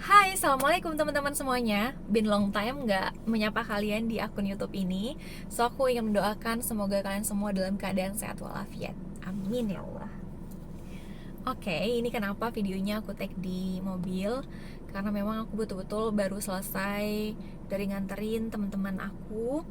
Hai, assalamualaikum teman-teman semuanya. Been long time nggak menyapa kalian di akun YouTube ini. So aku ingin mendoakan semoga kalian semua dalam keadaan sehat walafiat. Amin ya Allah. Oke, ini kenapa videonya aku take di mobil, karena memang aku betul-betul baru selesai dari nganterin teman-teman aku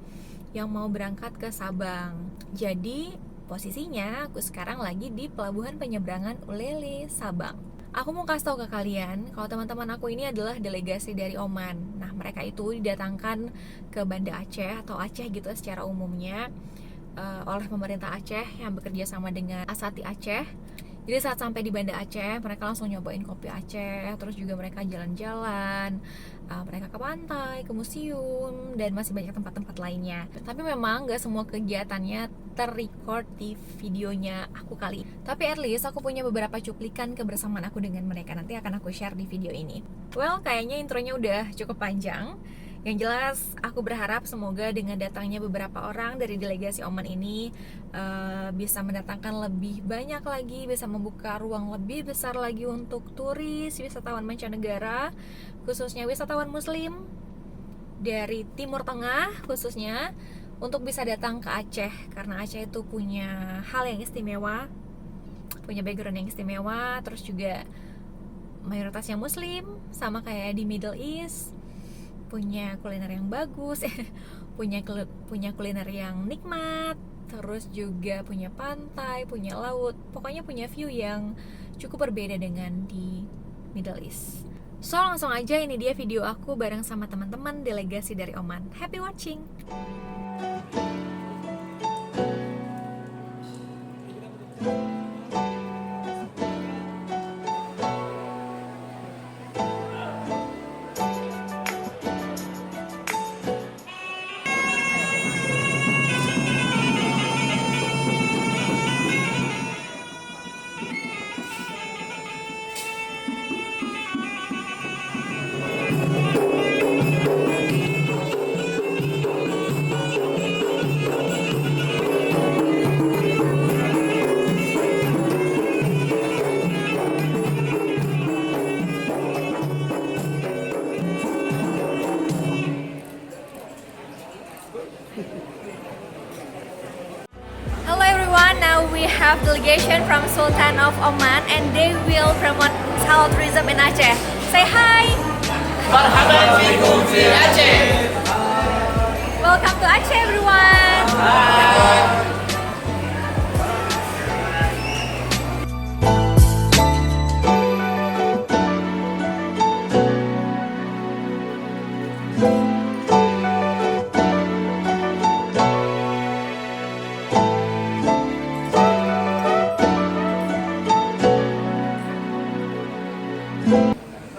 yang mau berangkat ke Sabang. Jadi posisinya aku sekarang lagi di pelabuhan penyeberangan Ulele, Sabang. Aku mau kasih tahu ke kalian kalau teman-teman aku ini adalah delegasi dari Oman. Nah, mereka itu didatangkan ke Banda Aceh atau Aceh gitu secara umumnya oleh pemerintah Aceh yang bekerja sama dengan Asati Aceh. Jadi saat sampai di Banda Aceh, mereka langsung nyobain kopi Aceh, terus juga mereka jalan-jalan, mereka ke pantai, ke museum, dan masih banyak tempat-tempat lainnya. Tapi memang gak semua kegiatannya terrecord di videonya aku kali. Tapi at least aku punya beberapa cuplikan kebersamaan aku dengan mereka. Nanti akan aku share di video ini. Well, kayaknya intronya udah cukup panjang. Yang jelas aku berharap semoga dengan datangnya beberapa orang dari delegasi Oman ini bisa mendatangkan lebih banyak lagi, bisa membuka ruang lebih besar lagi untuk turis, wisatawan mancanegara, khususnya wisatawan muslim dari Timur Tengah khususnya, untuk bisa datang ke Aceh. Karena Aceh itu punya hal yang istimewa, punya background yang istimewa, terus juga mayoritasnya muslim, sama kayak di Middle East, punya kuliner yang bagus, punya kuliner yang nikmat, terus juga punya pantai, punya laut, pokoknya punya view yang cukup berbeda dengan di Middle East. So langsung aja, ini dia video aku bareng sama teman-teman delegasi dari Oman. Happy watching! Hello everyone, now we have delegation from Sultan of Oman and they will promote halal tourism in Aceh. Say hi! مرحبا بكم في Aceh. Welcome to Aceh everyone!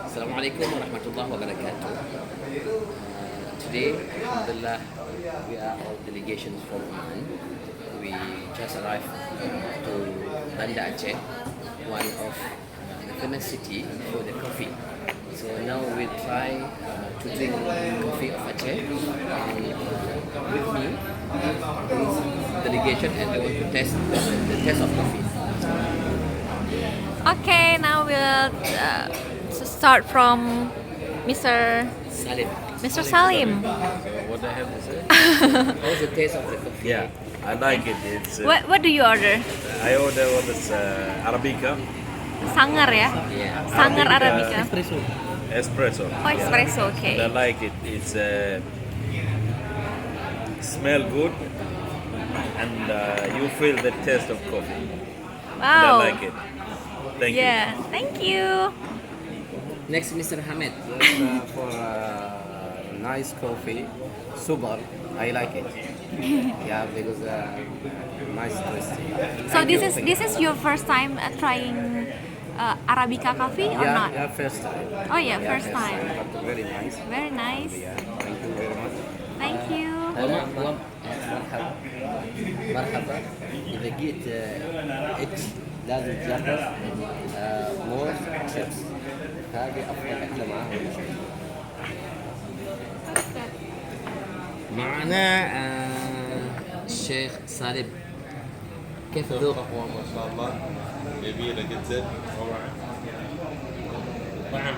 Assalamualaikum warahmatullahi wabarakatuh. Today, Alhamdulillah, we are all delegations from Oman. We just arrived to Banda Aceh, one of the famous city for the coffee. So now we try to drink coffee of Aceh. And with me is delegation and I want to test the taste of coffee. Okay, now we'll start from Mr. Salim. Mr. Salim. What I have to say? How's the taste of the coffee? Yeah, I like it. It's What do you order? I order what is Arabica, Sangar ya? Yeah. Sangar Arabica. espresso. Oh, espresso, okay. And I like it. It's smell good, and you feel the taste of coffee. And I Wow. like it. Thank you. Yeah, thank you. Next, Mr. Hamid. For nice coffee, super. I like it. Yeah, because nice tasty. So Thank this you, is thank this you. is your first time trying Arabica coffee or Yeah, not? yeah, first time. Oh yeah, first time. But very nice. Very nice. Yeah, thank you very much. Thank you. مرحبا مرحبا إذا جيت إتش لازم تجرب موز شيبس هذه أفضل أكلة معاهم معنا الشيخ سالم كيف الذوق؟ قهوة ما شاء الله جميلة جدا طبعا طعم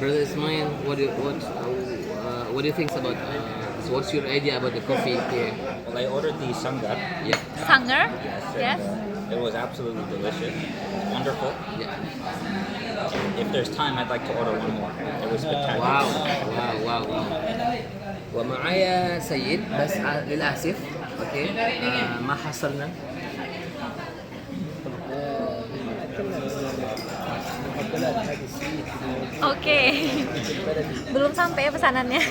Brother Ismail, what do you think about? So what's your idea about the coffee here? Well, I ordered the Sangat. Yeah, Sanger? Yes. It was absolutely delicious. It's wonderful. yeah. If there's time, I'd like to order one more. It was spectacular. واو واو واو. ومعايا سيد بس للاسف اوكي ما حصلنا. Oke. Belum sampai ya pesanannya.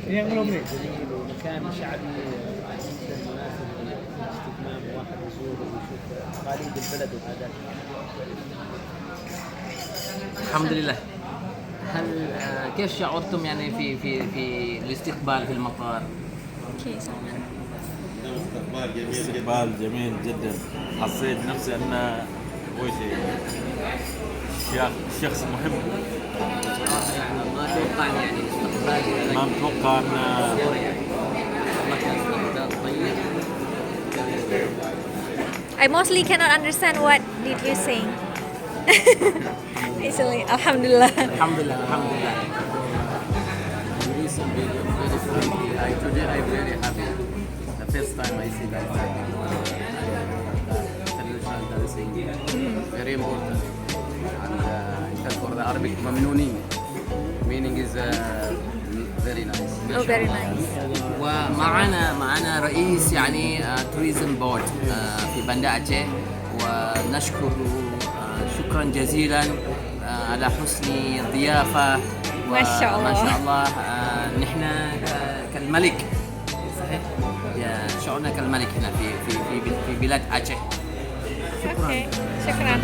yang belum nih مكان شعبي جدا مناسب للاستجمام واحد يزور ويشوف تقاليد البلد وعادات. الحمد لله. هل كيف شعرتم يعني في الاستقبال في المطار؟ Oke, sama. استقبال جميل جدا. حسيت نفسي أن أول شيء شخص محب. يعني ما توقعنا يعني استقبال ما متوقع أن مكان استقبال طيب. I mostly cannot understand what did you say. Actually, alhamdulillah. Alhamdulillah, alhamdulillah. Recent video, very friendly. Today I'm very happy. The first time I see that international dancing, very important. And in fact for the Arabic, ممنونين, meaning is very nice. Oh, very nice. ومعنا رئيس يعني توريزم بورد في بندا أتشه، ونشكر شكرا جزيلا على حسن الضيافة. ما شاء الله. ما شاء الله نحن كالملك صحيح، شعورنا كالملك هنا في بلاد أتشه. Oke, syukran.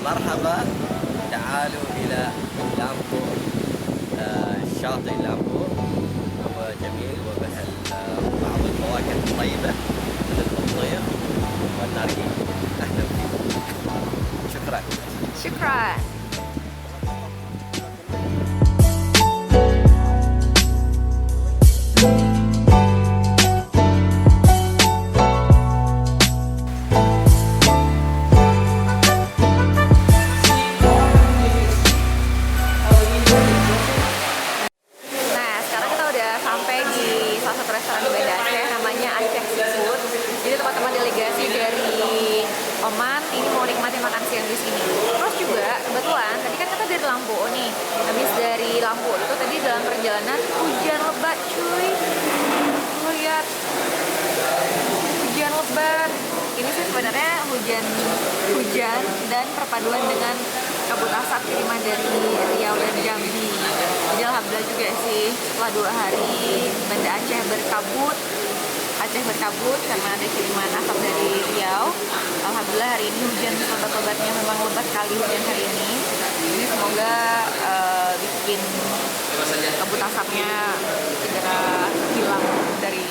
مرحبا، تعالوا إلى لامبور. شاطئ لامبور هو جميل وبه بعض الفواكه الطيبة مثل البطيخ والنارنج. أهلا بكم، شكرا. Syukran. Nah, sekarang kita udah sampai di salah satu restoran di Banda Aceh, namanya Aceh Seafood. Jadi teman-teman delegasi dari Oman ini mau nikmati makan siang di sini. Terus juga kebetulan tadi kan kita dari Lampung nih, habis dari Lampung itu tadi dalam perjalanan hujan lebat, cuy. Lihat hujan lebat. Ini sih sebenarnya hujan dan perpaduan dengan kabut asap kiriman dari Riau dan Jambi. Jadi alhamdulillah juga sih setelah 2 hari Banda Aceh berkabut karena ada kiriman asap dari Riau. Alhamdulillah hari ini hujan lebat-lebatnya, memang lebat kali hujan hari ini. Ini semoga bikin kabut asapnya segera hilang dari